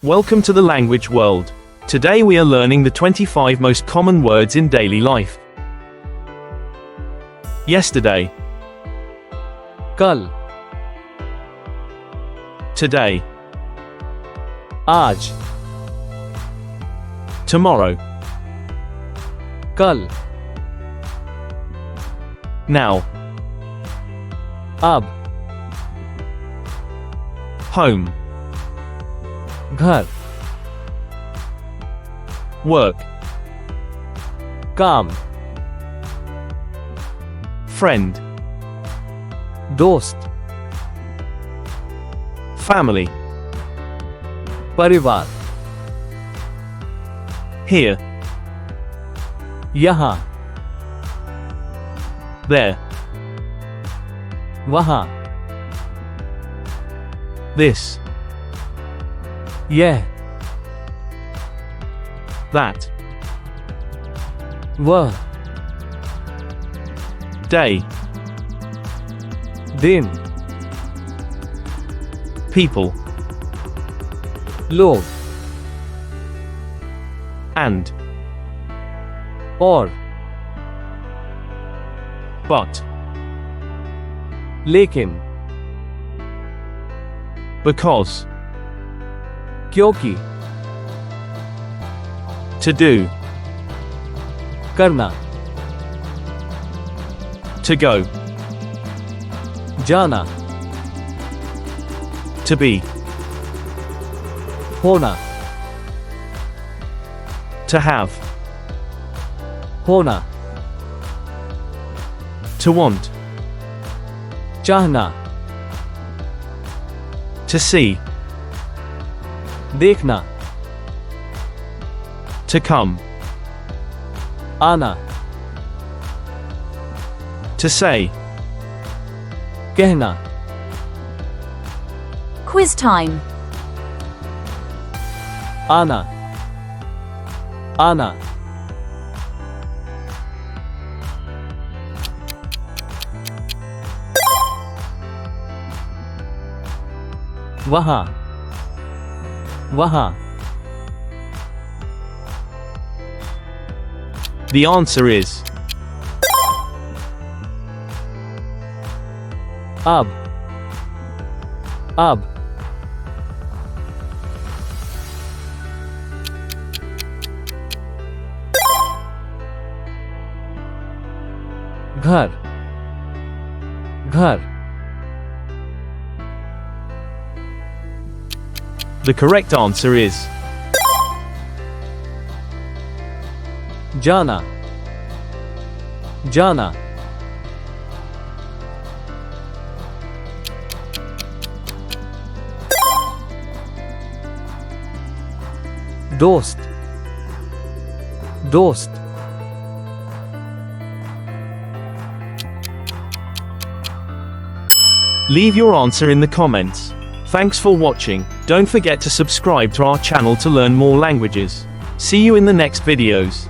Welcome to the language world. Today we are learning the 25 most common words in daily life. Yesterday, कल, today, आज, tomorrow, कल, now, अब, home, घर, work, काम, friend, दोस्त, family, परिवार, here, यहाँ, there, वहाँ, this, यह, that, वह, day, दिन, people, लोग, and, और, but, लेकिन, because, क्योंकि, to do, करना, to go, जाना, to be, होना, to have, होना, to want, चाहना, to see, देखना, to come, आना, to say, कहना, Quiz time. आना, आना, वहाँ, वहाँ, The answer is अब, अब, घर, घर, The correct answer is जाना, जाना, दोस्त, दोस्त, Leave your answer in the comments. Thanks for watching. Don't forget to subscribe to our channel to learn more languages. See you in the next videos.